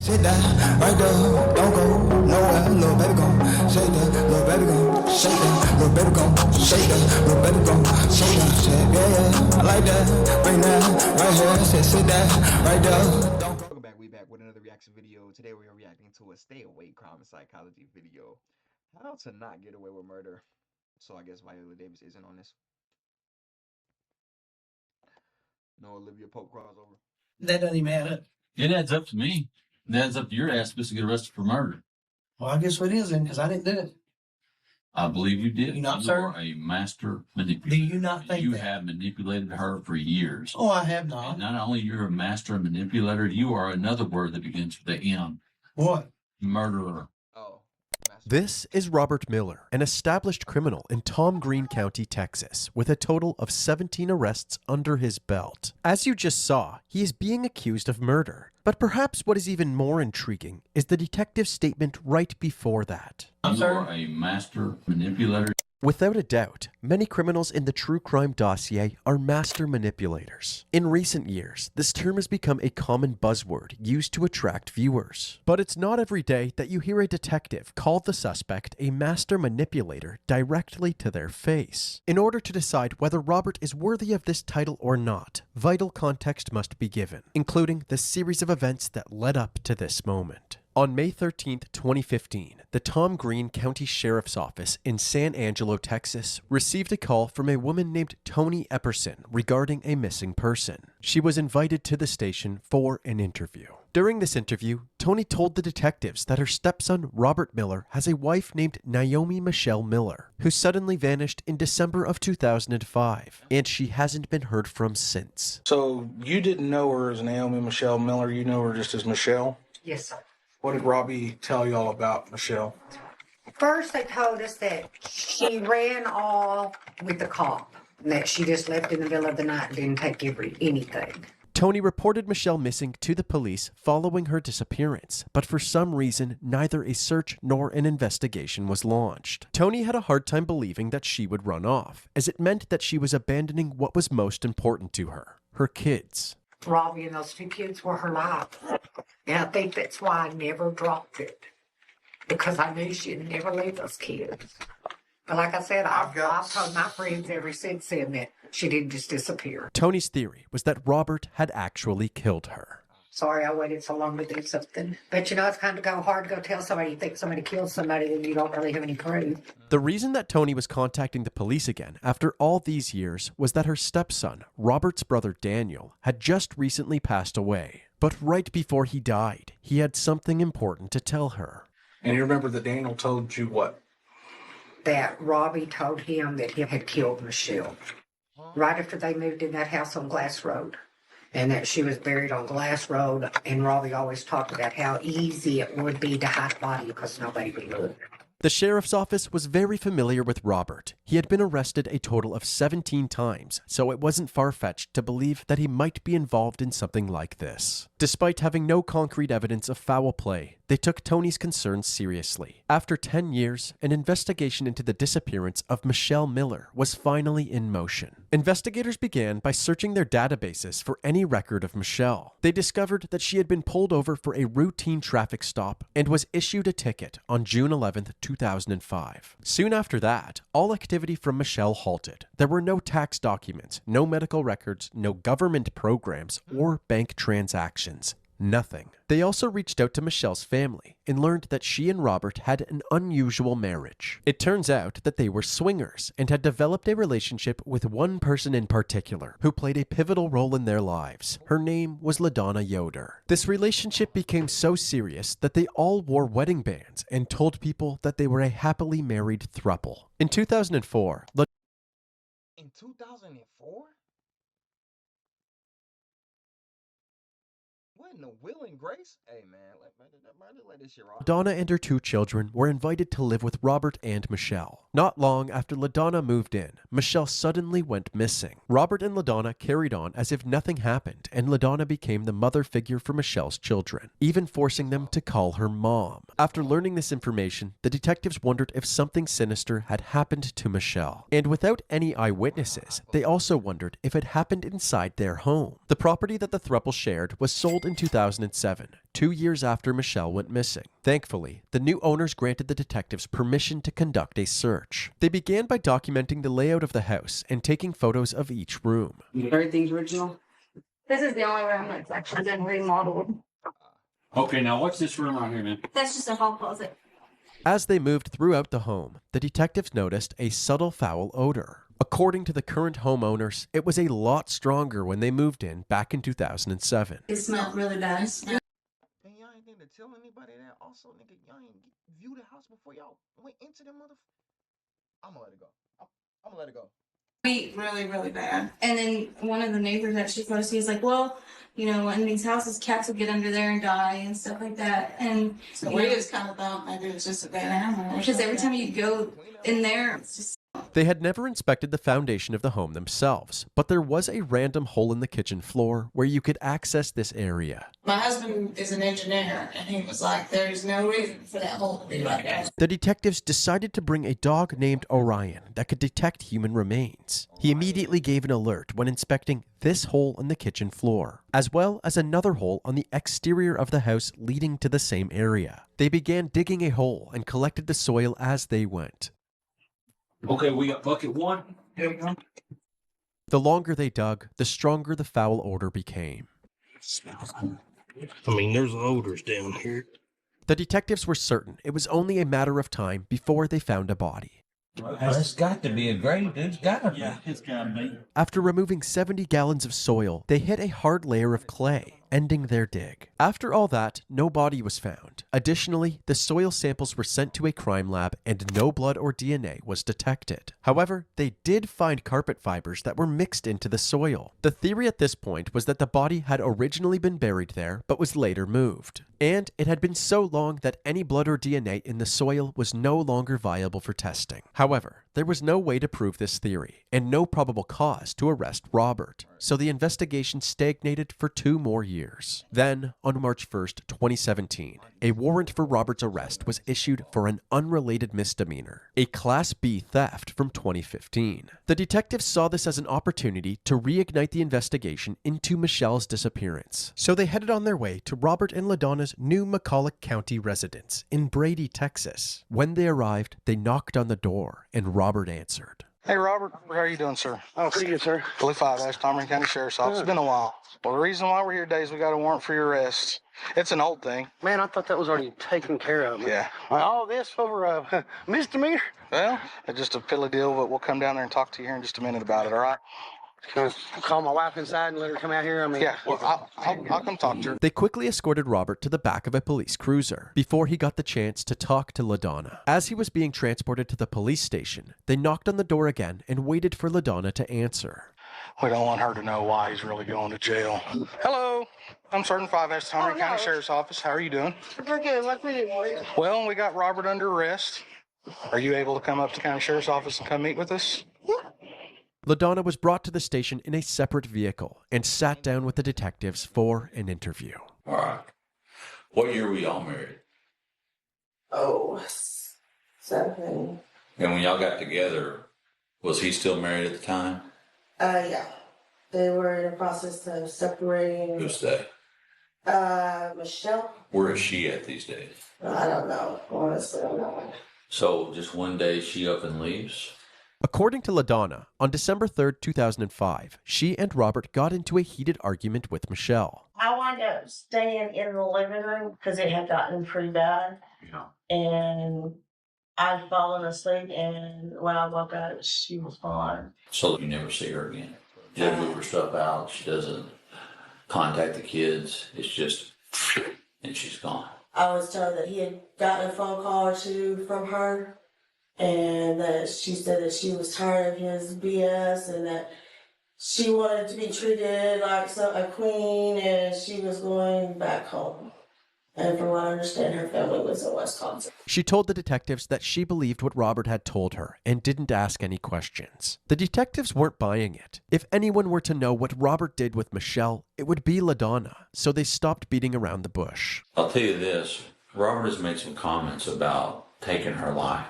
Sit down, right there, don't go nowhere, little baby gon' shake that, little baby gon' shake that, little baby gon' shake that, little baby gon' shake that, shit, yeah, I like that, right now, right here, sit down, right there, don't go. Welcome back, we back with another reaction video. Today we are reacting to a stay awake crime and psychology video. How to not get away with murder. So I guess Viola Davis isn't on this. No Olivia Pope crossover. That doesn't even add up. It adds up to me. It adds up to your ass supposed to get arrested for murder. Well, I guess what it is then, because I didn't do it. I believe you did. You not, sir? are a master manipulator. Do you not think you that? have manipulated her for years? Oh, I have not. And not only you're a master manipulator, you are another word that begins with the M. What? Murderer. Oh. This is Robert Miller, an established criminal in Tom Green County, Texas, with a total of 17 arrests under his belt. As you just saw, he is being accused of murder. But perhaps what is even more intriguing is the detective's statement right before that. You are a master manipulator. Without a doubt, many criminals in the true crime dossier are master manipulators. In recent years, this term has become a common buzzword used to attract viewers. But it's not every day that you hear a detective call the suspect a master manipulator directly to their face. In order to decide whether Robert is worthy of this title or not, vital context must be given, including the series of events that led up to this moment. On May 13, 2015, the Tom Green County Sheriff's Office in San Angelo, Texas, received a call from a woman named Toni Epperson regarding a missing person. She was invited to the station for an interview. During this interview, Toni told the detectives that her stepson, Robert Miller, has a wife named Naomi Michelle Miller, who suddenly vanished in December of 2005, and she hasn't been heard from since. So you didn't know her as Naomi Michelle Miller, you know her just as Michelle? Yes, sir. What did Robbie tell y'all about Michelle? First, they told us that she ran off with the cop, and that she just left in the middle of the night and didn't take anything. Toni reported Michelle missing to the police following her disappearance, but for some reason, neither a search nor an investigation was launched. Toni had a hard time believing that she would run off, as it meant that she was abandoning what was most important to her, her kids. Robbie and those two kids were her life. And I think that's why I never dropped it. Because I knew she'd never leave those kids. But like I said, I've told my friends ever since then that she didn't just disappear. Toni's theory was that Robert had actually killed her. Sorry I waited so long to do something. But you know, it's kind of hard to go tell somebody you think somebody killed somebody and you don't really have any proof. The reason that Toni was contacting the police again after all these years was that her stepson, Robert's brother Daniel, had just recently passed away. But right before he died, he had something important to tell her. And you remember that Daniel told you what? That Robbie told him that he had killed Michelle. Right after they moved in that house on Glass Road. And that she was buried on Glass Road. And Robbie always talked about how easy it would be to hide the body because nobody would look. The sheriff's office was very familiar with Robert. He had been arrested a total of 17 times, so it wasn't far-fetched to believe that he might be involved in something like this. Despite having no concrete evidence of foul play, they took Toni's concerns seriously. After 10 years, an investigation into the disappearance of Michelle Miller was finally in motion. Investigators began by searching their databases for any record of Michelle. They discovered that she had been pulled over for a routine traffic stop and was issued a ticket on June 11, 2005. Soon after that, all activity from Michelle halted. There were no tax documents, no medical records, no government programs, or bank transactions. Nothing. They also reached out to Michelle's family and learned that she and Robert had an unusual marriage. It turns out that they were swingers and had developed a relationship with one person in particular who played a pivotal role in their lives. Her name was LaDonna Yoder. This relationship became so serious that they all wore wedding bands and told people that they were a happily married throuple. In 2004, In 2004? What in the will and grace? Hey man, let this shit rock. LaDonna and her two children were invited to live with Robert and Michelle. Not long after LaDonna moved in, Michelle suddenly went missing. Robert and LaDonna carried on as if nothing happened, and LaDonna became the mother figure for Michelle's children, even forcing them to call her mom. After learning this information, the detectives wondered if something sinister had happened to Michelle. And without any eyewitnesses, they also wondered if it happened inside their home. The property that the throuple shared was sold in 2007, 2 years after Michelle went missing. Thankfully, the new owners granted the detectives permission to conduct a search. They began by documenting the layout of the house and taking photos of each room. Everything's original. This is the only room that's actually been remodeled. Okay, now what's this room right here, man? That's just a hall closet. As they moved throughout the home, the detectives noticed a subtle foul odor. According to the current homeowners, it was a lot stronger when they moved in back in 2007. It smelled really bad. And y'all ain't need to tell anybody that. Also, nigga, y'all ain't view the house before y'all went into the I'm gonna let it go. I'm gonna let it go. Really, really bad. And then one of the neighbors that she close to, he's like, well, you know, in these houses, cats will get under there and die and stuff like that. And so we just kind of thought maybe it was just a bad animal. Because every time you go in there, it's just... They had never inspected the foundation of the home themselves, but there was a random hole in the kitchen floor where you could access this area. My husband is an engineer, and he was like, there's no reason for that hole to be like that. The detectives decided to bring a dog named Orion that could detect human remains. He immediately gave an alert when inspecting this hole in the kitchen floor, as well as another hole on the exterior of the house leading to the same area. They began digging a hole and collected the soil as they went. Okay, we got bucket one. Here we go. The longer they dug, the stronger the foul odor became. I mean, there's odors down here. The detectives were certain it was only a matter of time before they found a body. It's got to be a grave. It's got to be. Yeah, it's gotta be. After removing 70 gallons of soil, they hit a hard layer of clay, ending their dig. After all that, no body was found. Additionally, the soil samples were sent to a crime lab and no blood or DNA was detected. However, they did find carpet fibers that were mixed into the soil. The theory at this point was that the body had originally been buried there, but was later moved. And it had been so long that any blood or DNA in the soil was no longer viable for testing. However, there was no way to prove this theory, and no probable cause to arrest Robert, so the investigation stagnated for 2 more years. Then, on March 1st, 2017, a warrant for Robert's arrest was issued for an unrelated misdemeanor, a Class B theft from 2015. The detectives saw this as an opportunity to reignite the investigation into Michelle's disappearance, so they headed on their way to Robert and LaDonna's new McCulloch County residence in Brady, Texas. When they arrived, they knocked on the door, and Robert answered. Hey, Robert, how are you doing, sir? Oh, pretty good, sir. 5 Ashton County Sheriff's Office. It's been a while. Well, the reason why we're here today is we got a warrant for your arrest. It's an old thing. Man, I thought that was already taken care of. Yeah. All this over a misdemeanor? Well, it's just a fiddly deal, but we'll come down there and talk to you here in just a minute about it, all right? Can I call my wife inside and let her come out here? I mean, Yeah, well, I'll come talk to her. They quickly escorted Robert to the back of a police cruiser before he got the chance to talk to LaDonna. As he was being transported to the police station, they knocked on the door again and waited for LaDonna to answer. We don't want her to know why he's really going to jail. Hello, I'm Sergeant 5 Ashton County Sheriff's Office. How are you doing? we're good. What we do? Well, we got Robert under arrest. Are you able to come up to County Sheriff's Office and come meet with us? LaDonna was brought to the station in a separate vehicle and sat down with the detectives for an interview. All right. What year were y'all married? Oh, 7. And when y'all got together, was he still married at the time? Yeah. They were in the process of separating. Who's they? Michelle? Where is she at these days? I don't know. Honestly, I don't know. So just one day she up and leaves? According to LaDonna, on December 3rd, 2005, she and Robert got into a heated argument with Michelle. I wound up staying in the living room because it had gotten pretty bad. Yeah. And I'd fallen asleep, and when I woke up, she was gone. So you never see her again? She doesn't move her stuff out. She doesn't contact the kids. It's just, and she's gone. I was told that he had gotten a phone call or two from her, and that she said that she was tired of his BS and that she wanted to be treated like a queen, and she was going back home. And from what I understand, her family was in Wisconsin. She told the detectives that she believed what Robert had told her and didn't ask any questions. The detectives weren't buying it. If anyone were to know what Robert did with Michelle, it would be LaDonna, so they stopped beating around the bush. I'll tell you this, Robert has made some comments about taking her life.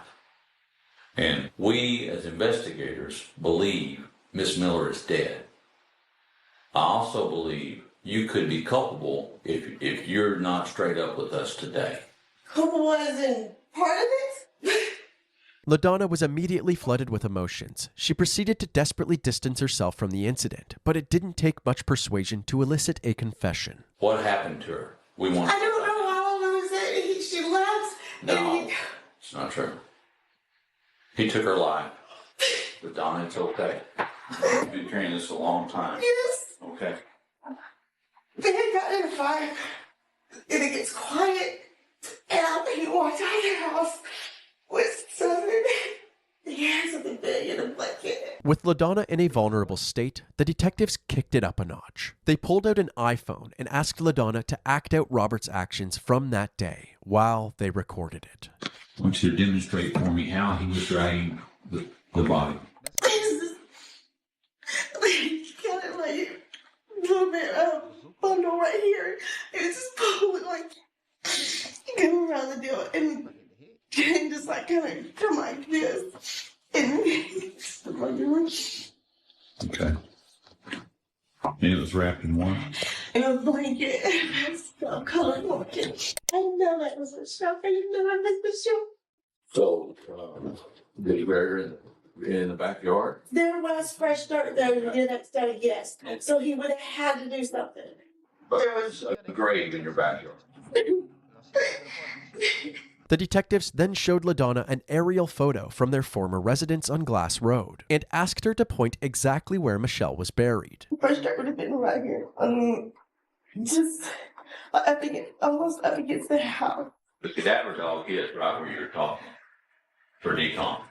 And we, as investigators, believe Miss Miller is dead. I also believe you could be culpable if you're not straight up with us today. Who wasn't part of it? LaDonna was immediately flooded with emotions. She proceeded to desperately distance herself from the incident, but it didn't take much persuasion to elicit a confession. What happened to her? I don't know. All I know is that she left. No, it's not true. He took her life. LaDonna, it's okay. You've been carrying this a long time. Yes. Okay. They had gotten in a fight, and it gets quiet, and I think he walked out of the house with something. He had something big in a blanket. With LaDonna in a vulnerable state, the detectives kicked it up a notch. They pulled out an iPhone and asked LaDonna to act out Robert's actions from that day while they recorded it. I want you to demonstrate for me how he was dragging the body. Kind of like a little bit of bundle right here. It was just pulling like going around the deal and just like kind of come like this. And Okay. And it was wrapped in what? in a blanket. It's so colored blanket. I didn't know that was a shock. I didn't know that was a shock. So, did he bury her in the backyard? There was fresh dirt there the next day, yes. So he would have had to do something. But There was a grave in your backyard. The detectives then showed LaDonna an aerial photo from their former residence on Glass Road and asked her to point exactly where Michelle was buried. fresh dirt would have been right here. Just up against, almost up against the house. The cadaver dog is right where you're talking. For decon.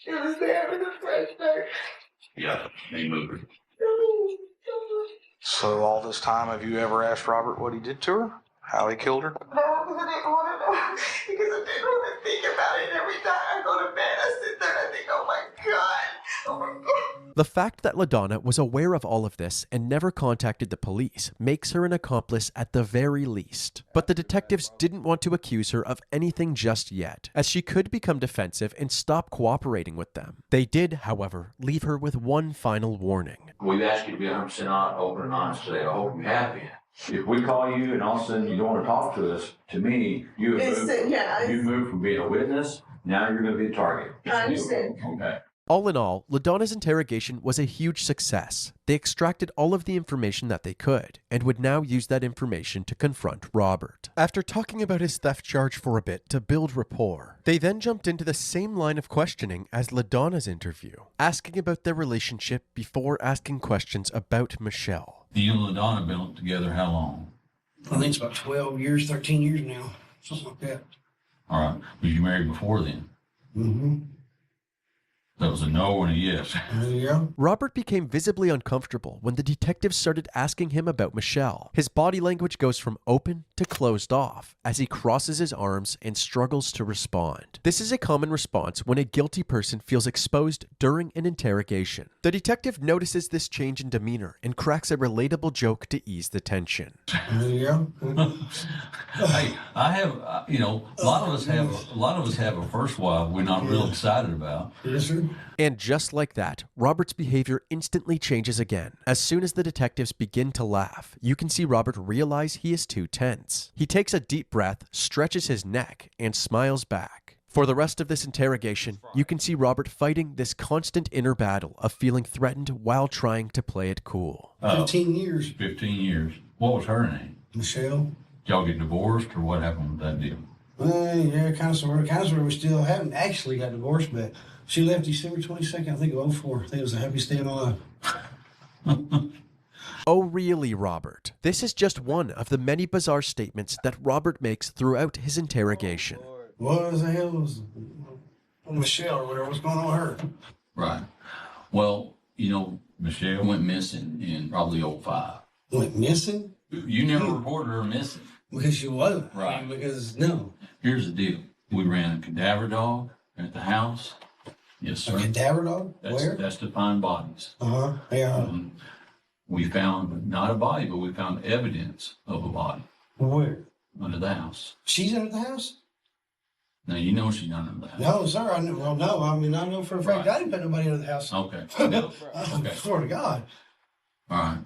It was there with the fresh dirt. Yeah, they moved her. So all this time, have you ever asked Robert what he did to her? How he killed her? No, because I didn't want to know. Because I didn't want to think about it every time I go to bed. I sit there and I think, oh my God. Oh my God. The fact that LaDonna was aware of all of this and never contacted the police makes her an accomplice at the very least. But the detectives didn't want to accuse her of anything just yet, as she could become defensive and stop cooperating with them. They did, however, leave her with one final warning. We've asked you to be 100% open and honest today. I hope you're happy. If we call you and all of a sudden you don't want to talk to us, to me, you've moved from being a witness, now you're going to be a target. I understand. Okay. All in all, LaDonna's interrogation was a huge success. They extracted all of the information that they could, and would now use that information to confront Robert. After talking about his theft charge for a bit to build rapport, they then jumped into the same line of questioning as LaDonna's interview, asking about their relationship before asking questions about Michelle. You and LaDonna been together how long? I think it's about 12 years, 13 years now, something like that. All right. Was you married before then? Mm-hmm. That was a no and a yes. Yeah. Robert became visibly uncomfortable when the detectives started asking him about Michelle. His body language goes from open to closed off as he crosses his arms and struggles to respond. This is a common response when a guilty person feels exposed during an interrogation. The detective notices this change in demeanor and cracks a relatable joke to ease the tension. Yeah. Hey, I have, a lot of us have a first wife we're not real excited about. Yes, sir. And just like that, Robert's behavior instantly changes again. As soon as the detectives begin to laugh, you can see Robert realize he is too tense. He takes a deep breath, stretches his neck, and smiles back. For the rest of this interrogation, you can see Robert fighting this constant inner battle of feeling threatened while trying to play it cool. 15 years. 15 years. What was her name? Michelle. Y'all get divorced, or what happened with that deal? Yeah, kind of sort of. We still haven't actually got divorced, but she left December 22nd, I think, of 04. I think it was the happiest day of my life. Oh, really, Robert? This is just one of the many bizarre statements that Robert makes throughout his interrogation. What the hell was Michelle or whatever? What's going on with her? Right. Well, Michelle went missing in probably 05. Went missing? You never reported her missing. Because she wasn't. Right. I mean, because, no. Here's the deal. We ran a cadaver dog at the house. Yes, sir. A cadaver dog? Where? That's to find bodies. Uh-huh. Yeah. We found not a body, but we found evidence of a body. Where? Under the house. She's under the house? Now, you know she's not in the house. No, sir. I know. Well, no. I mean, I know for a fact I didn't put nobody in the house. Okay. I swear to God. All right.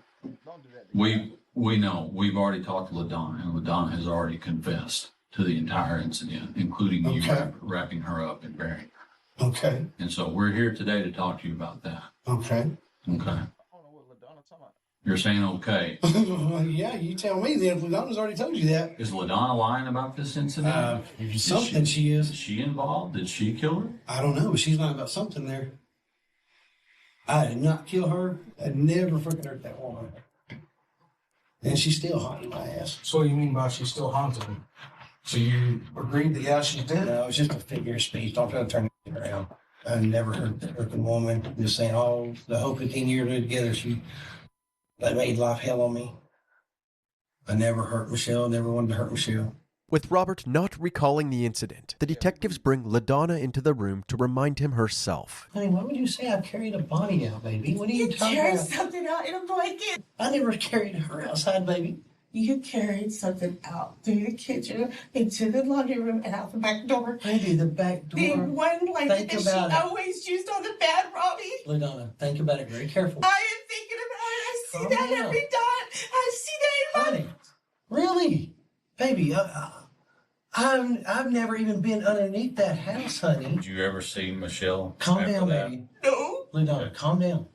Don't do that. We know. We've already talked to LaDonna, and LaDonna has already confessed to the entire incident, including you wrapping her up and burying her. Okay. And so we're here today to talk to you about that. Okay. Okay. I don't know what LaDonna talking about. You're saying okay. Yeah, you tell me then. If LaDonna's already told you that. Is LaDonna lying about this incident? Something she is. Is she involved? Did she kill her? I don't know, but she's lying about something there. I did not kill her. I never freaking hurt that woman. And she's still haunting my ass. So what do you mean by she's still haunting? So you agreed that, yeah, she's dead? No, it's just a figure of speech. Don't try to turn it around. I never hurt that freaking woman. I'm just saying, oh, the whole 15 years together, they made life hell on me. I never hurt Michelle, never wanted to hurt Michelle. With Robert not recalling the incident, the detectives bring LaDonna into the room to remind him herself. Honey, why would you say I carried a body out, baby? What are you talking carried about? something out in a blanket. I never carried her outside, baby. You carried something out through the kitchen, into the laundry room, and out the back door. Baby, the back door. The one blanket that she always used on the bed, Robbie. LaDonna, think about it very carefully. I am thinking about it. I see that every time. I see that in my... Honey, really? Baby, I've never even been underneath that house, honey. Did you ever see Michelle? Calm after down, that? baby. No. LaDonna, calm down.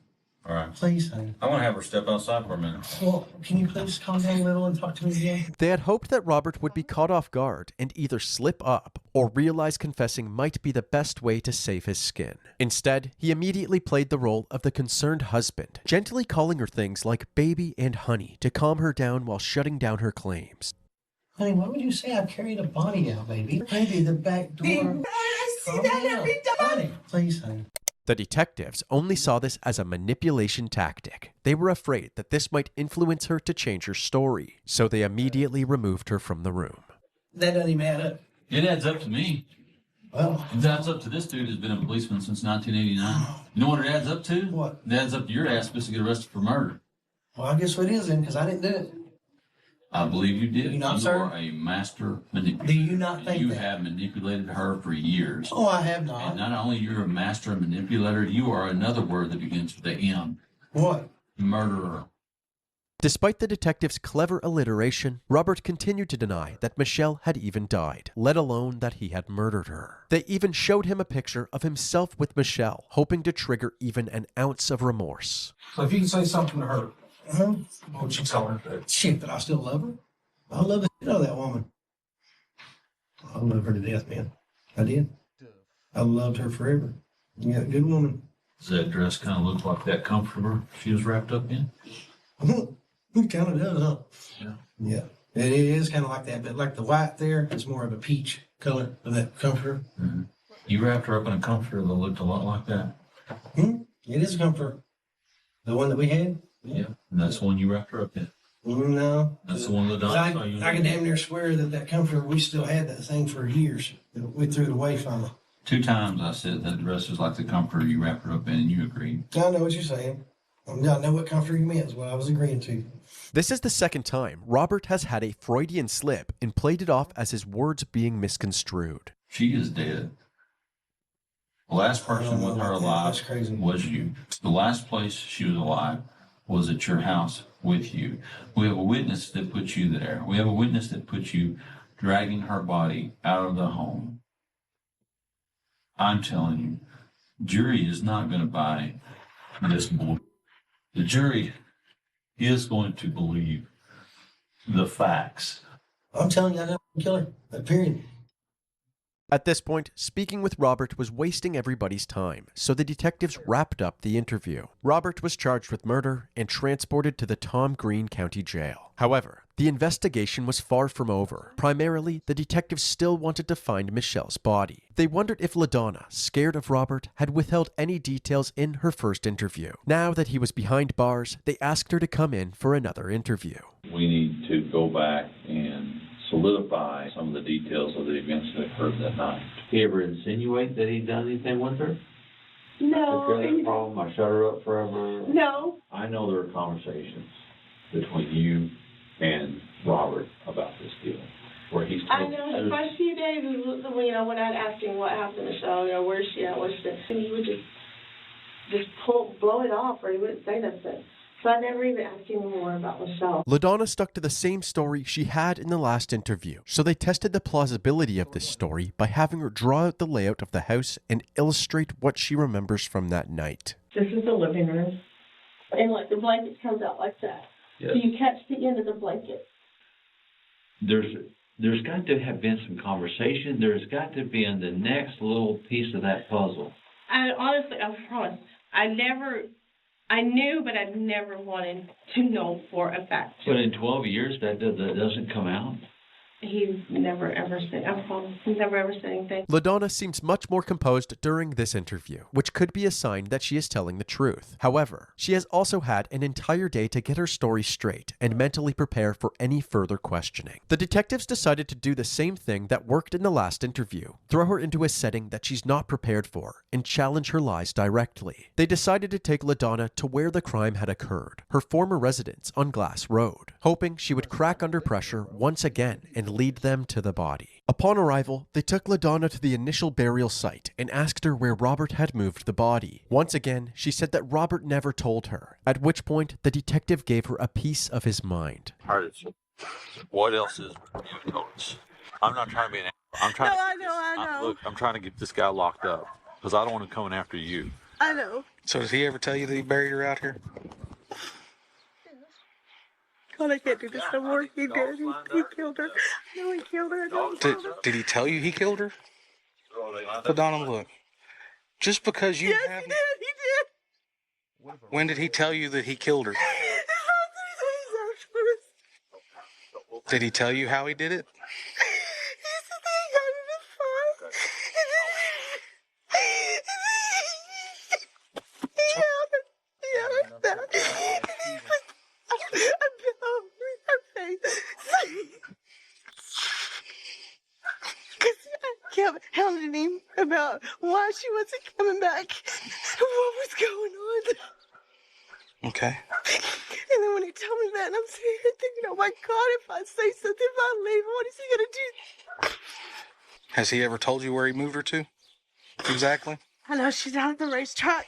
All right. Please, honey. I want to have her step outside for a minute. Well, can you please calm down a little and talk to me again? They had hoped that Robert would be caught off guard and either slip up or realize confessing might be the best way to save his skin. Instead, he immediately played the role of the concerned husband, gently calling her things like baby and honey to calm her down while shutting down her claims. Honey, why would you say I carried a body out, baby? Baby, the back door. I see that every time. Honey, please, honey. The detectives only saw this as a manipulation tactic. They were afraid that this might influence her to change her story, so they immediately removed her from the room. That doesn't even add up. It adds up to me. Well, It adds up to this dude who's been a policeman since 1989. You know what it adds up to? What? It adds up to your ass supposed to get arrested for murder. well, I guess what it is then, because I didn't do it. I believe you did. You not, sir? are a master manipulator. Do you not think you that? have manipulated her for years. Oh, I have And not. not only you're a master manipulator, you are another word that begins with a M. What? Murderer. Despite the detective's clever alliteration, Robert continued to deny that Michelle had even died, let alone that he had murdered her. They even showed him a picture of himself with Michelle, hoping to trigger even an ounce of remorse. So if you can say something to her, Huh? what would you tell her? Shit, that I still love her. I love the shit out of that woman. I love her to death, man. I did. I loved her forever. Yeah, good woman. Does that dress kind of look like that comforter she was wrapped up in? It kind of does, huh? Yeah. Yeah. It is kind of like that, but like the white there, it's more of a peach color of that comforter. Mm-hmm. You wrapped her up in a comforter that looked a lot like that. It is a comforter. The one that we had? Yeah. And that's the one you wrapped her up in. No. That's the one that I died. can damn near swear that comforter, we still had that thing for years. We threw it away from it. 2 times I said that dress was like the comforter you wrapped her up in, and you agreed. I know what you're saying. I know what comforter you meant is what I was agreeing to. This is the second time Robert has had a Freudian slip and played it off as his words being misconstrued. She is dead. The last person with her alive was you. The last place she was alive was at your house with you. We have a witness that put you there. We have a witness that put you dragging her body out of the home. I'm telling you, jury is not going to buy this bull. The jury is going to believe the facts. I'm telling you, I didn't kill her. Period. At this point, speaking with Robert was wasting everybody's time, so the detectives wrapped up the interview. Robert was charged with murder and transported to the Tom Green County Jail. However, the investigation was far from over. Primarily, the detectives still wanted to find Michelle's body. They wondered if LaDonna, scared of Robert, had withheld any details in her first interview. Now that he was behind bars, they asked her to come in for another interview. We need to go back and solidify some of the details of the events that occurred that night. Did he ever insinuate that he'd done anything with her? No. Took care of that problem? I shut her up forever? No. I know there were conversations between you and Robert about this deal. where he's I told know the first few days, when I'd ask him what happened to Michelle, where's she at, what's this, and he would just blow it off, or he wouldn't say nothing. So I never even asked him more about Michelle. LaDonna stuck to the same story she had in the last interview, so they tested the plausibility of this story by having her draw out the layout of the house and illustrate what she remembers from that night. This is the living room, and like the blanket comes out like that. Yes. So you catch the end of the blanket. There's got to have been some conversation. There's got to be in the next little piece of that puzzle. I promise, I knew, but I never wanted to know for a fact. But in 12 years, that doesn't come out. He's never ever said, I promise, he's never ever said anything. LaDonna seems much more composed during this interview, which could be a sign that she is telling the truth. However, she has also had an entire day to get her story straight and mentally prepare for any further questioning. The detectives decided to do the same thing that worked in the last interview, throw her into a setting that she's not prepared for, and challenge her lies directly. They decided to take LaDonna to where the crime had occurred, her former residence on Glass Road, hoping she would crack under pressure once again and lead them to the body. Upon arrival, they took LaDonna to the initial burial site and asked her where Robert had moved the body. Once again, she said that Robert never told her, at which point the detective gave her a piece of his mind. What else is you told us? I'm not trying to be an asshole. I'm trying I know. Look, I'm trying to get this guy locked up because I don't want him coming after you. I know. So did he ever tell you that he buried her out here? God, I can't do this no more. He did. He killed her. No, he killed her. Did he tell you he killed her? LaDonna, look. Just because you Yes, haven't... he did. When did he tell you that he killed her? Did he tell you how he did it? Kept hounding him about why she wasn't coming back and what was going on. Okay. And then when he told me that, and I'm sitting here thinking, oh my God, if I say something, if I leave, what is he going to do? Has he ever told you where he moved her to? Exactly. I know she's down at the racetrack.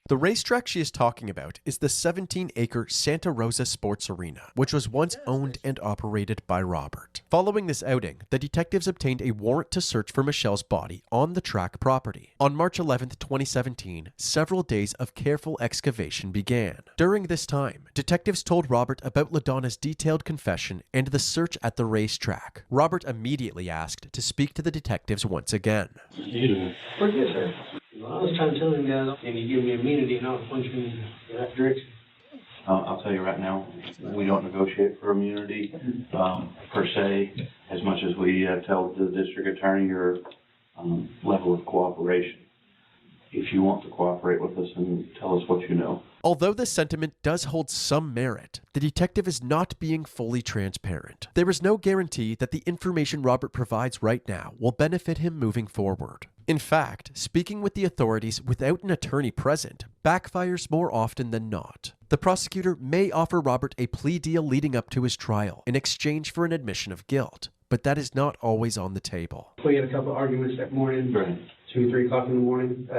The racetrack she is talking about is the 17-acre Santa Rosa Sports Arena, which was once owned and operated by Robert. Following this outing, the detectives obtained a warrant to search for Michelle's body on the track property. On March 11, 2017, several days of careful excavation began. During this time, detectives told Robert about LaDonna's detailed confession and the search at the racetrack. Robert immediately asked to speak to the detectives once again. We're good, sir. I was trying to tell him guys, and he gave me immunity, and I was punching him in that direction. I'll tell you right now, we don't negotiate for immunity per se, as much as we tell the district attorney your level of cooperation. If you want to cooperate with us and tell us what you know. Although this sentiment does hold some merit, the detective is not being fully transparent. There is no guarantee that the information Robert provides right now will benefit him moving forward. In fact, speaking with the authorities without an attorney present backfires more often than not. The prosecutor may offer Robert a plea deal leading up to his trial in exchange for an admission of guilt, but that is not always on the table. We had a couple of arguments that morning, 2 or 3 o'clock in the morning,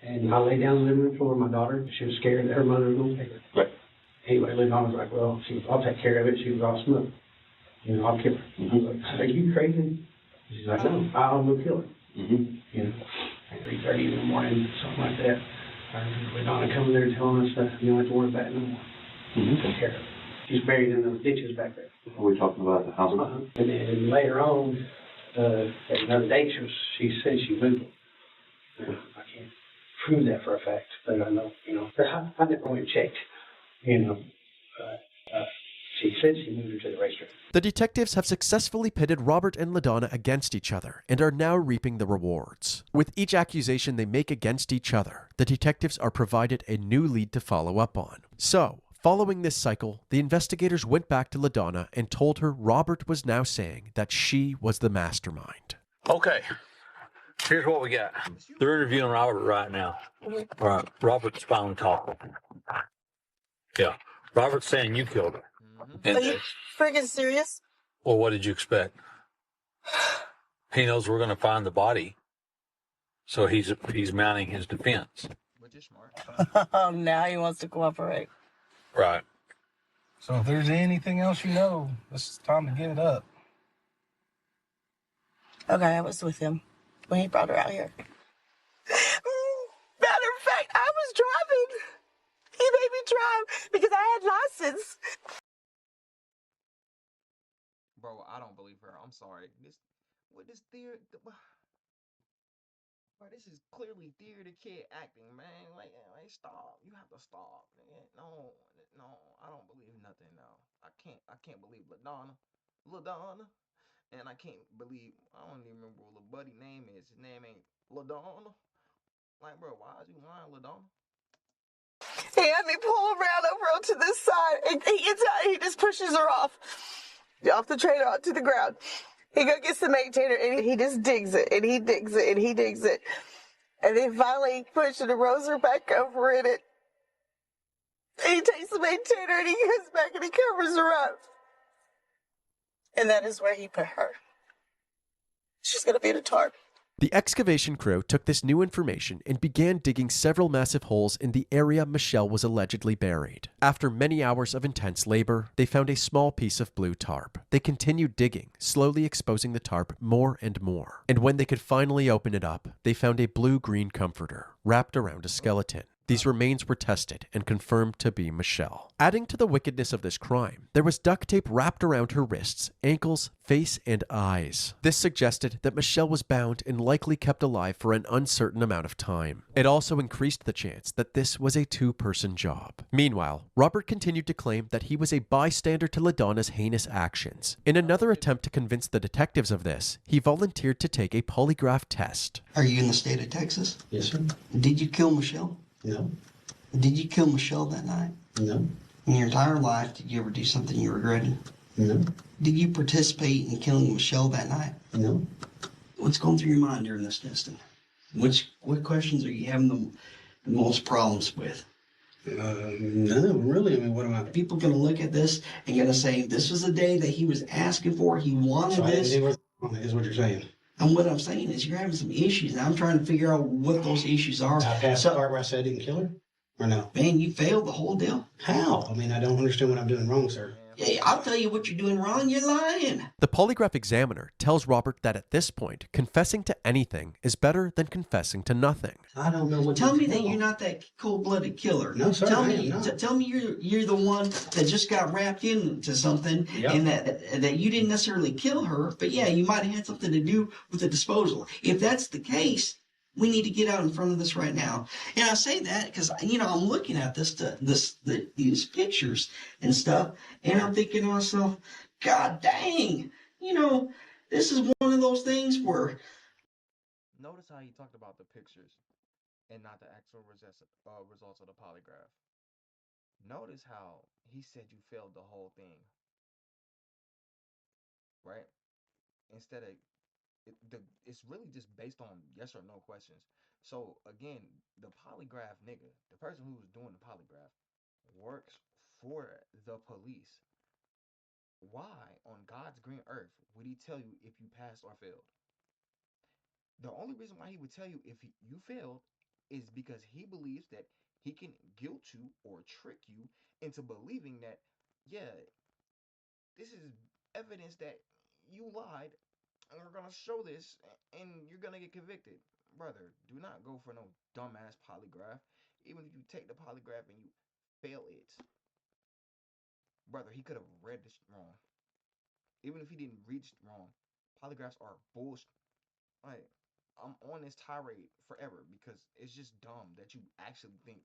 and I lay down on the living room floor with my daughter. She was scared that her mother was going to take her. Right. Anyway, LaDonna was like, well, I'll take care of it. She was all smooth. I'll kill her. I was like, are you crazy? She's like, no, I'll go kill her. At 3:30 in the morning, something like that. LaDonna coming there telling us that you don't have to worry about it no more. Take care of it. She's buried in those ditches back there. Are we talking about the house? And then later on, at another date, she said she moved. I can't prove that for a fact, but I know, I never went and checked, she said she moved her to the racetrack. The detectives have successfully pitted Robert and LaDonna against each other and are now reaping the rewards. With each accusation they make against each other, the detectives are provided a new lead to follow up on. So, following this cycle, the investigators went back to LaDonna and told her Robert was now saying that she was the mastermind. Okay, here's what we got. They're interviewing Robert right now. All right, Robert's phone talking. Yeah, Robert's saying you killed her. Are you freaking serious? Well, what did you expect? He knows we're going to find the body, so he's mounting his defense. Which is smart. Now he wants to cooperate. Right. So if there's anything else you know, it's time to give it up. Okay, I was with him when he brought her out here. Matter of fact, I was driving. He made me drive because I had license. Bro, I don't believe her. I'm sorry. This theory, bro, this is clearly theory the kid acting, man. Like, stop. You have to stop, man. No, I don't believe nothing now. I can't believe LaDonna, and I can't believe, I don't even remember what the buddy name is. His name ain't LaDonna. Like, bro, why is you lying, LaDonna? He had me pull around over onto this side, and he gets out and he just pushes her off the trailer onto the ground. He go gets the maintainer and he just digs it and he digs it and he digs it. And then finally he pushes and rolls her back over in it. And he takes the maintainer and he goes back and he covers her up. And that is where he put her. She's going to be in a tarp. The excavation crew took this new information and began digging several massive holes in the area Michelle was allegedly buried. After many hours of intense labor, they found a small piece of blue tarp. They continued digging, slowly exposing the tarp more and more. And when they could finally open it up, they found a blue-green comforter wrapped around a skeleton. These remains were tested and confirmed to be Michelle. Adding to the wickedness of this crime, there was duct tape wrapped around her wrists, ankles, face, and eyes. This suggested that Michelle was bound and likely kept alive for an uncertain amount of time. It also increased the chance that this was a two-person job. Meanwhile, Robert continued to claim that he was a bystander to LaDonna's heinous actions. In another attempt to convince the detectives of this, he volunteered to take a polygraph test. Are you in the state of Texas? Yes, sir. Did you kill Michelle? No. Did you kill Michelle that night? No. In your entire life, did you ever do something you regretted? No. Did you participate in killing Michelle that night? No. What's going through your mind during this testing? What questions are you having the most problems with? No, really. I mean, what am I? People going to look at this and going to say, this was the day that he was asking for, he wanted this. Is what you're saying. And what I'm saying is you're having some issues, and I'm trying to figure out what those issues are. I passed the part where I said I didn't kill her? Or no? Man, you failed the whole deal. How? I mean, I don't understand what I'm doing wrong, sir. Yeah, I'll tell you what you're doing wrong. You're lying. The polygraph examiner tells Robert that at this point, confessing to anything is better than confessing to nothing. I don't know what. Tell me that you're not that cold-blooded killer. No, sir. Tell I me, am not. tell me you're the one that just got wrapped into something, Yep. and that you didn't necessarily kill her, but yeah, you might have had something to do with the disposal. If that's the case, we need to get out in front of this right now. And I say that because, I'm looking at these pictures and stuff, and I'm thinking to myself, God dang, this is one of those things where. Notice how he talked about the pictures and not the actual results of the polygraph. Notice how he said you failed the whole thing, right? Instead of it's really just based on yes or no questions. So again, the polygraph nigga, the person who was doing the polygraph, works for the police. Why on God's green earth would he tell you if you passed or failed? The only reason why he would tell you if you failed is because he believes that he can guilt you or trick you into believing that, yeah, this is evidence that you lied, and we're gonna show this, and you're gonna get convicted. Brother, do not go for no dumbass polygraph. Even if you take the polygraph and you fail it, brother, he could have read this wrong. Even if he didn't read it wrong, polygraphs are bullshit. Like, I'm on this tirade forever because it's just dumb that you actually think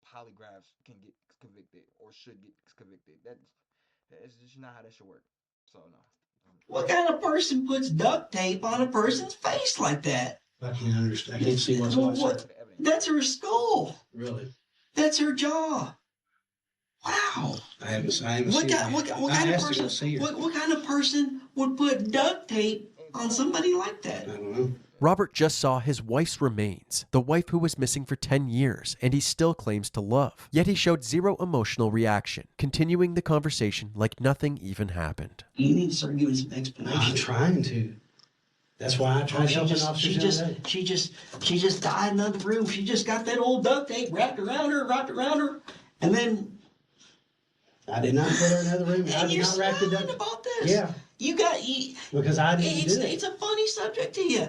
polygraphs can get convicted or should get convicted. That's just not how that should work. So no. What kind of person puts duct tape on a person's face like that? I can't understand. I can't see what's That's her skull. Really? That's her jaw. Wow. I haven't seen What kind of person would put duct tape on somebody like that? I don't know. Robert just saw his wife's remains, the wife who was missing for 10 years, and he still claims to love. Yet he showed zero emotional reaction, continuing the conversation like nothing even happened. You need to start giving some I'm explanation. trying to. That's why I tried helping officers. She just died in another room. She just got that old duct tape wrapped around her, and then. I did not put her in another room. I did not wrap the duct. About this. Yeah. Because I didn't do it. It's a funny subject to you.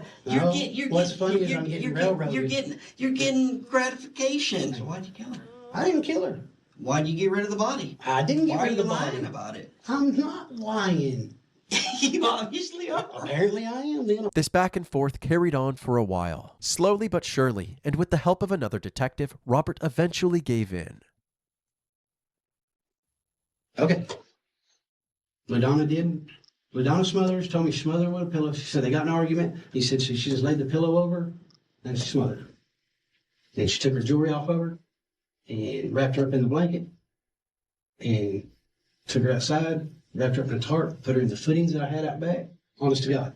What's funny is I'm getting railroaded. You're getting gratification. So why'd you kill her? I didn't kill her. Why'd you get rid of the body? I didn't get rid of the body. Why are you lying about it? I'm not lying. You obviously are. Apparently I am then. This back and forth carried on for a while. Slowly but surely, and with the help of another detective, Robert eventually gave in. Okay. LaDonna Smothers told me she smothered her with a pillow. She said they got in an argument. He said she just laid the pillow over her, and she smothered her. Then she took her jewelry off of her and wrapped her up in the blanket and took her outside, wrapped her up in a tarp, put her in the footings that I had out back. Honest to God.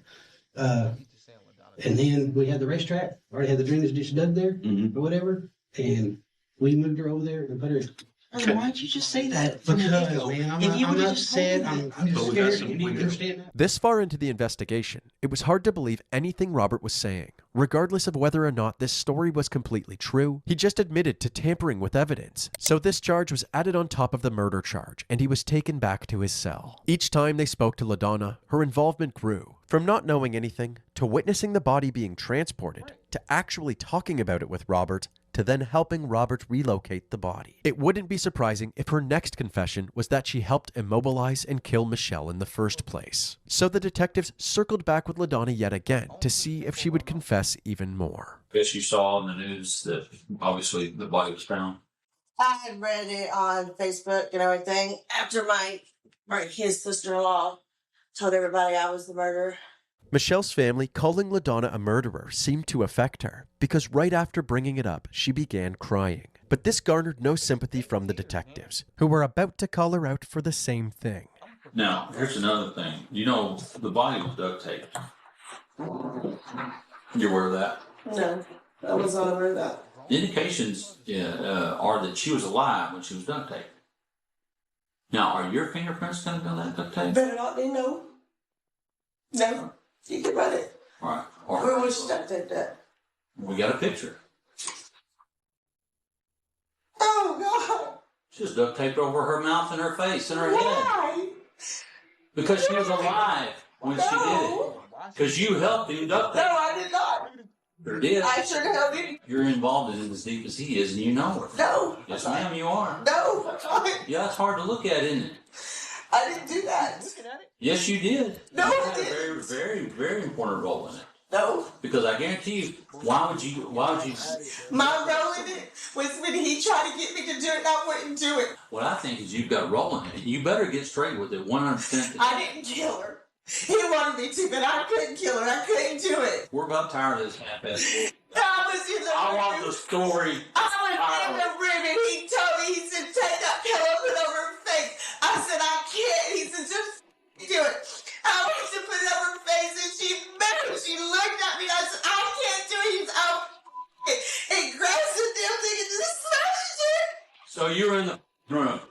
And then we had the racetrack. Already had the drainage ditch dug there or whatever. And we moved her over there and put her in. Why'd you just say that? Because, man, I'm upset. I'm just scared. You need to understand that. This far into the investigation, it was hard to believe anything Robert was saying. Regardless of whether or not this story was completely true, he just admitted to tampering with evidence. So this charge was added on top of the murder charge, and he was taken back to his cell. Each time they spoke to LaDonna, her involvement grew. From not knowing anything, to witnessing the body being transported, to actually talking about it with Robert, to then helping Robert relocate the body. It wouldn't be surprising if her next confession was that she helped immobilize and kill Michelle in the first place. So the detectives circled back with LaDonna yet again to see if she would confess even more. Guess you saw in the news that obviously the body was found. I had read it on Facebook and everything after his sister-in-law told everybody I was the murderer. Michelle's family calling LaDonna a murderer seemed to affect her, because right after bringing it up, she began crying. But this garnered no sympathy from the detectives, who were about to call her out for the same thing. Now, here's another thing. You know, the body was duct taped. You aware of that? No, I was not aware of that. The indications are that she was alive when she was duct taped. Now, are your fingerprints going to be on that duct tape? Better not be, no. No. You can run it. All right. Where was she duct taped at? We got a picture. Oh, God. She was duct taped over her mouth and her face and her head. Why? Because she was alive when she did it. Because you helped him duct tape. No, I did not. Sure did. I sure helped him. You're involved in it as deep as he is, and you know it. No. Yes, ma'am, you are. No. Yeah, it's hard to look at, isn't it? I didn't do that. Yes, you did. No, you I had didn't. a very, very, very important role in it. No. Because I guarantee you, why would you? My role in it was when he tried to get me to do it, and I wouldn't do it. What I think is you've got a role in it. You better get straight with it 100%. I didn't kill her. He wanted me to, but I couldn't kill her. I couldn't do it. We're about tired of this half-ass. I want the story. I was in the room, and he told me, he said, take that pillow, put it over her face. I said, I can't. He said, just do it. I went to put it over her face, and she looked at me, and I said, I can't do it. He said, oh, and grabs the damn thing and just smashes it. So you were in the room.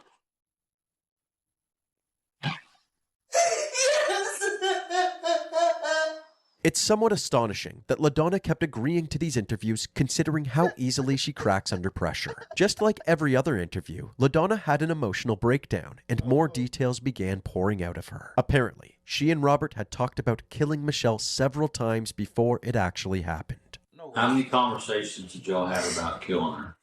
It's somewhat astonishing that LaDonna kept agreeing to these interviews considering how easily she cracks under pressure. Just like every other interview, LaDonna had an emotional breakdown and more details began pouring out of her. Apparently, she and Robert had talked about killing Michelle several times before it actually happened. How many conversations did y'all have about killing her?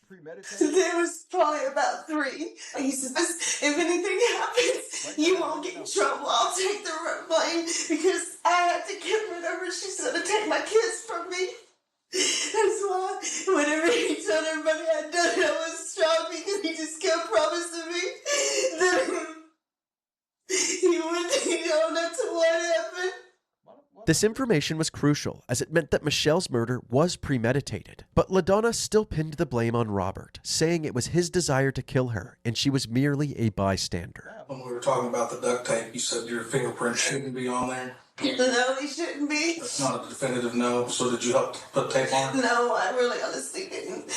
There was probably about 3. He says, if anything happens, you won't get in trouble. I'll take the blame because I had to get rid of her. She's going to take my kids from me. That's why whenever he told everybody I'd done it, I was strong because he just kept promising me that he wouldn't know not to what happened. This information was crucial as it meant that Michelle's murder was premeditated. But LaDonna still pinned the blame on Robert, saying it was his desire to kill her and she was merely a bystander. When we were talking about the duct tape, you said your fingerprint shouldn't be on there. No, he shouldn't be. That's not a definitive no. So did you help to put tape on? No, I really honestly didn't.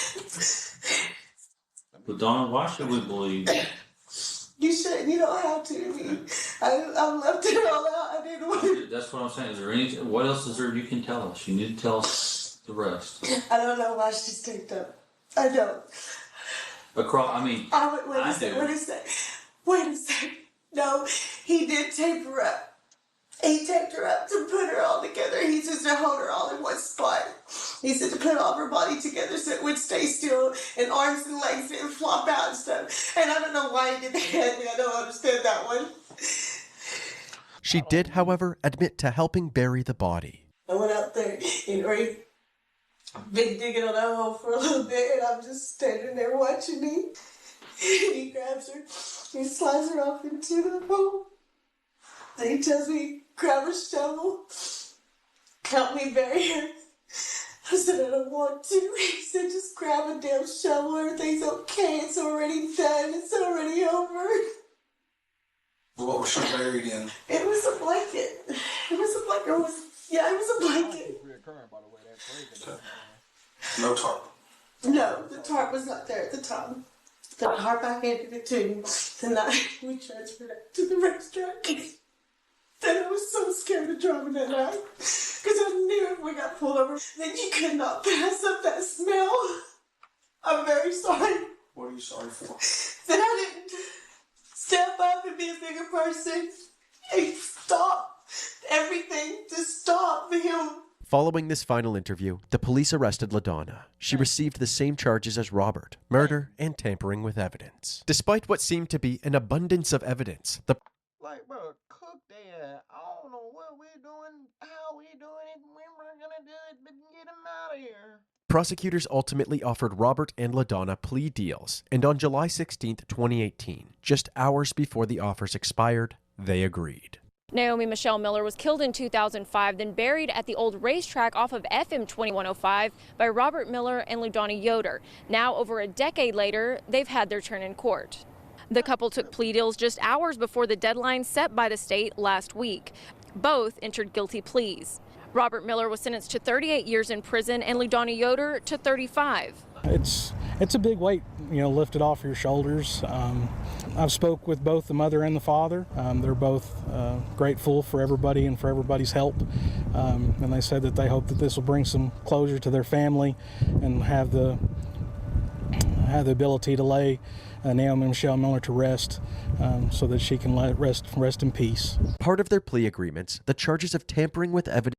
But Donna, why should we believe? You shouldn't. You don't have to. I left it all out. I didn't want to. That's what I'm saying. Is there any? What else is there you can tell us? You need to tell us the rest. I don't know why she's taped up. I don't. Across. I mean, Wait a second. Wait a second. No, he did tape her up. He taped her up to put her all together. He said to hold her all in one spot. He said to put all of her body together so it would stay still and arms and legs didn't flop out and stuff. And I don't know why he did that. I don't understand that one. She did, however, admit to helping bury the body. I went out there and been digging on that hole for a little bit, and I'm just standing there watching him. And he grabs her, he slides her off into the hole. And he tells me, grab a shovel, help me bury her. I said, I don't want to. He said, just grab a damn shovel, everything's okay, it's already done, it's already over. What was she buried in? It was a blanket. It was a blanket. It was a blanket. No tarp. No, the tarp was not there at the time. The tarp I handed it to him the night we transferred it to the racetrack. And I was so scared of driving that night. Because I knew if we got pulled over, then you could not pass up that smell. I'm very sorry. What are you sorry for? That I didn't step up and be a bigger person and stop everything to stop him. Following this final interview, the police arrested LaDonna. She received the same charges as Robert, murder and tampering with evidence. Despite what seemed to be an abundance of evidence, the Like, bro, cook that. I don't know what we're doing, how we doing it, when we're gonna do it, but get him out of here. prosecutors ultimately offered Robert and LaDonna plea deals, and on July 16, 2018, just hours before the offers expired, they agreed. Naomi Michelle Miller was killed in 2005, then buried at the old racetrack off of FM 2105 by Robert Miller and LaDonna Yoder. Now, over a decade later, they've had their turn in court. The couple took plea deals just hours before the deadline set by the state last week. Both entered guilty pleas. Robert Miller was sentenced to 38 years in prison and LaDonna Yoder to 35. It's a big weight, lifted off your shoulders. I've spoke with both the mother and the father. They're both grateful for everybody and for everybody's help. And they said that they hope that this will bring some closure to their family and have the ability to lay Naomi Michelle Miller to rest so that she can let rest in peace. Part of their plea agreements, the charges of tampering with evidence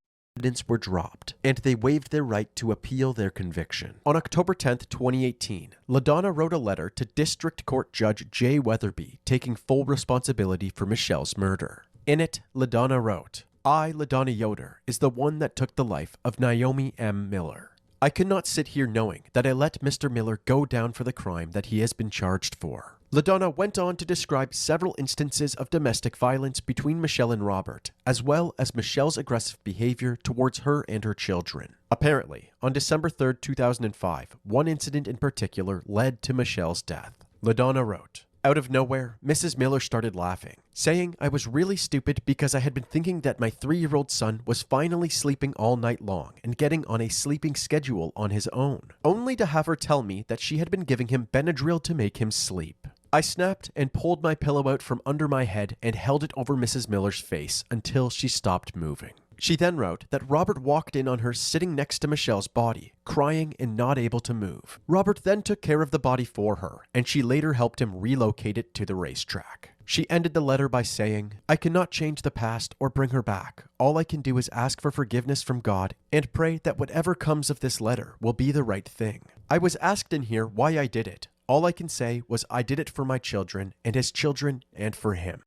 were dropped, and they waived their right to appeal their conviction. On October 10, 2018, LaDonna wrote a letter to District Court Judge Jay Weatherby taking full responsibility for Michelle's murder. In it, LaDonna wrote, "I, LaDonna Yoder, is the one that took the life of Naomi M. Miller. I could not sit here knowing that I let Mr. Miller go down for the crime that he has been charged for." LaDonna went on to describe several instances of domestic violence between Michelle and Robert, as well as Michelle's aggressive behavior towards her and her children. Apparently, on December 3, 2005, one incident in particular led to Michelle's death. LaDonna wrote, "Out of nowhere, Mrs. Miller started laughing, saying I was really stupid because I had been thinking that my 3-year-old son was finally sleeping all night long and getting on a sleeping schedule on his own, only to have her tell me that she had been giving him Benadryl to make him sleep. I snapped and pulled my pillow out from under my head and held it over Mrs. Miller's face until she stopped moving." She then wrote that Robert walked in on her sitting next to Michelle's body, crying and not able to move. Robert then took care of the body for her, and she later helped him relocate it to the racetrack. She ended the letter by saying, "I cannot change the past or bring her back. All I can do is ask for forgiveness from God and pray that whatever comes of this letter will be the right thing. I was asked in here why I did it. All I can say was I did it for my children and his children and for him."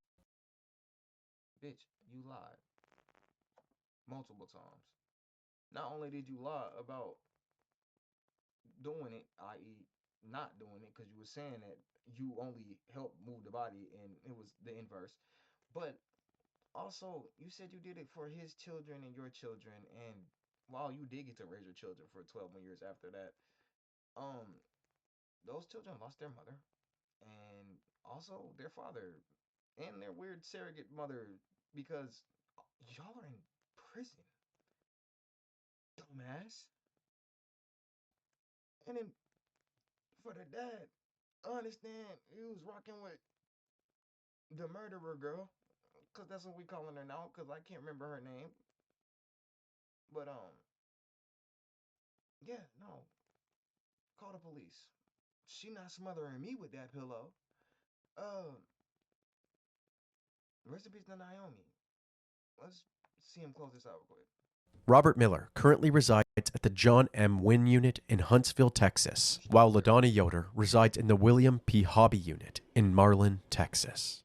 Bitch, you lied. Multiple times. Not only did you lie about doing it, i.e. not doing it, because you were saying that you only helped move the body and it was the inverse, but also you said you did it for his children and your children, and while you did get to raise your children for 12 more years after that, those children lost their mother and also their father and their weird surrogate mother because y'all are in prison, dumbass. And then for the dad, I understand he was rocking with the murderer girl. Cause that's what we calling her now. Cause I can't remember her name. But yeah, no. Call the police. She not smothering me with that pillow. Rest in peace to Naomi. Let's see him close this out real quick. Robert Miller currently resides at the John M. Wynn Unit in Huntsville, Texas, while LaDonna Yoder resides in the William P. Hobby Unit in Marlin, Texas.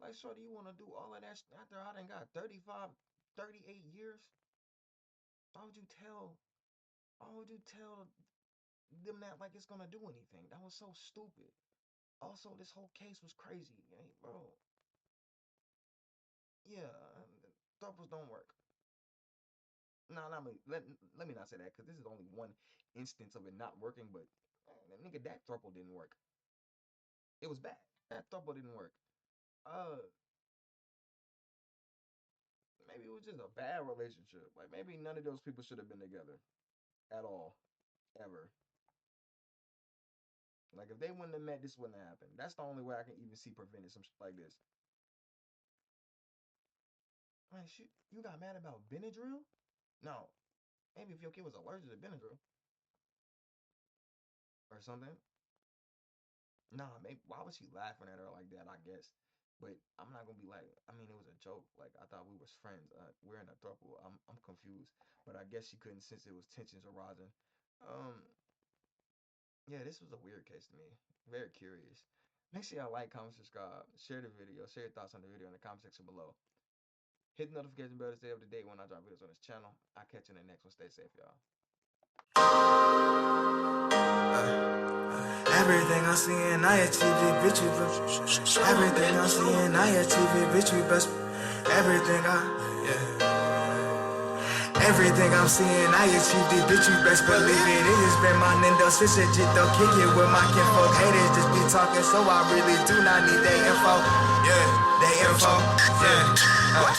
Like, shorty, you want to do all of that after I done got 35, 38 years? Why would you tell them that like it's gonna do anything? That was so stupid. Also, this whole case was crazy, bro. Yeah, thruples don't work. No, let me not say that, because this is only one instance of it not working, but nigga, that thruple didn't work. It was bad. That thruple didn't work. Maybe it was just a bad relationship. Like, maybe none of those people should have been together at all, ever. Like, if they wouldn't have met, this wouldn't have happened. That's the only way I can even see preventing some shit like this. Like, shit, you got mad about Benadryl? No. Maybe if your kid was allergic to Benadryl or something. Nah, maybe, why was he laughing at her like that, I guess. But I'm not gonna be like, I mean, it was a joke. Like, I thought we was friends. We're in a throuple. I'm confused. But I guess she couldn't sense it was tensions arising. Yeah, this was a weird case to me. Very curious. Make sure y'all like, comment, subscribe, share the video, share your thoughts on the video in the comment section below. Hit the notification bell to stay up to date when I drop videos on this channel. I'll catch you in the next one. Stay safe, y'all. Everything I'm seeing, I achieve it, bitch, you best. Everything I'm seeing, I achieve it, bitch, you best. Everything I'm seeing, I achieved it, bitch, you best believe it. It has been my Nintendo switch a jit, though, kick it with my kinfolk. Haters just be talking, so I really do not need their info. Yeah, their info, yeah.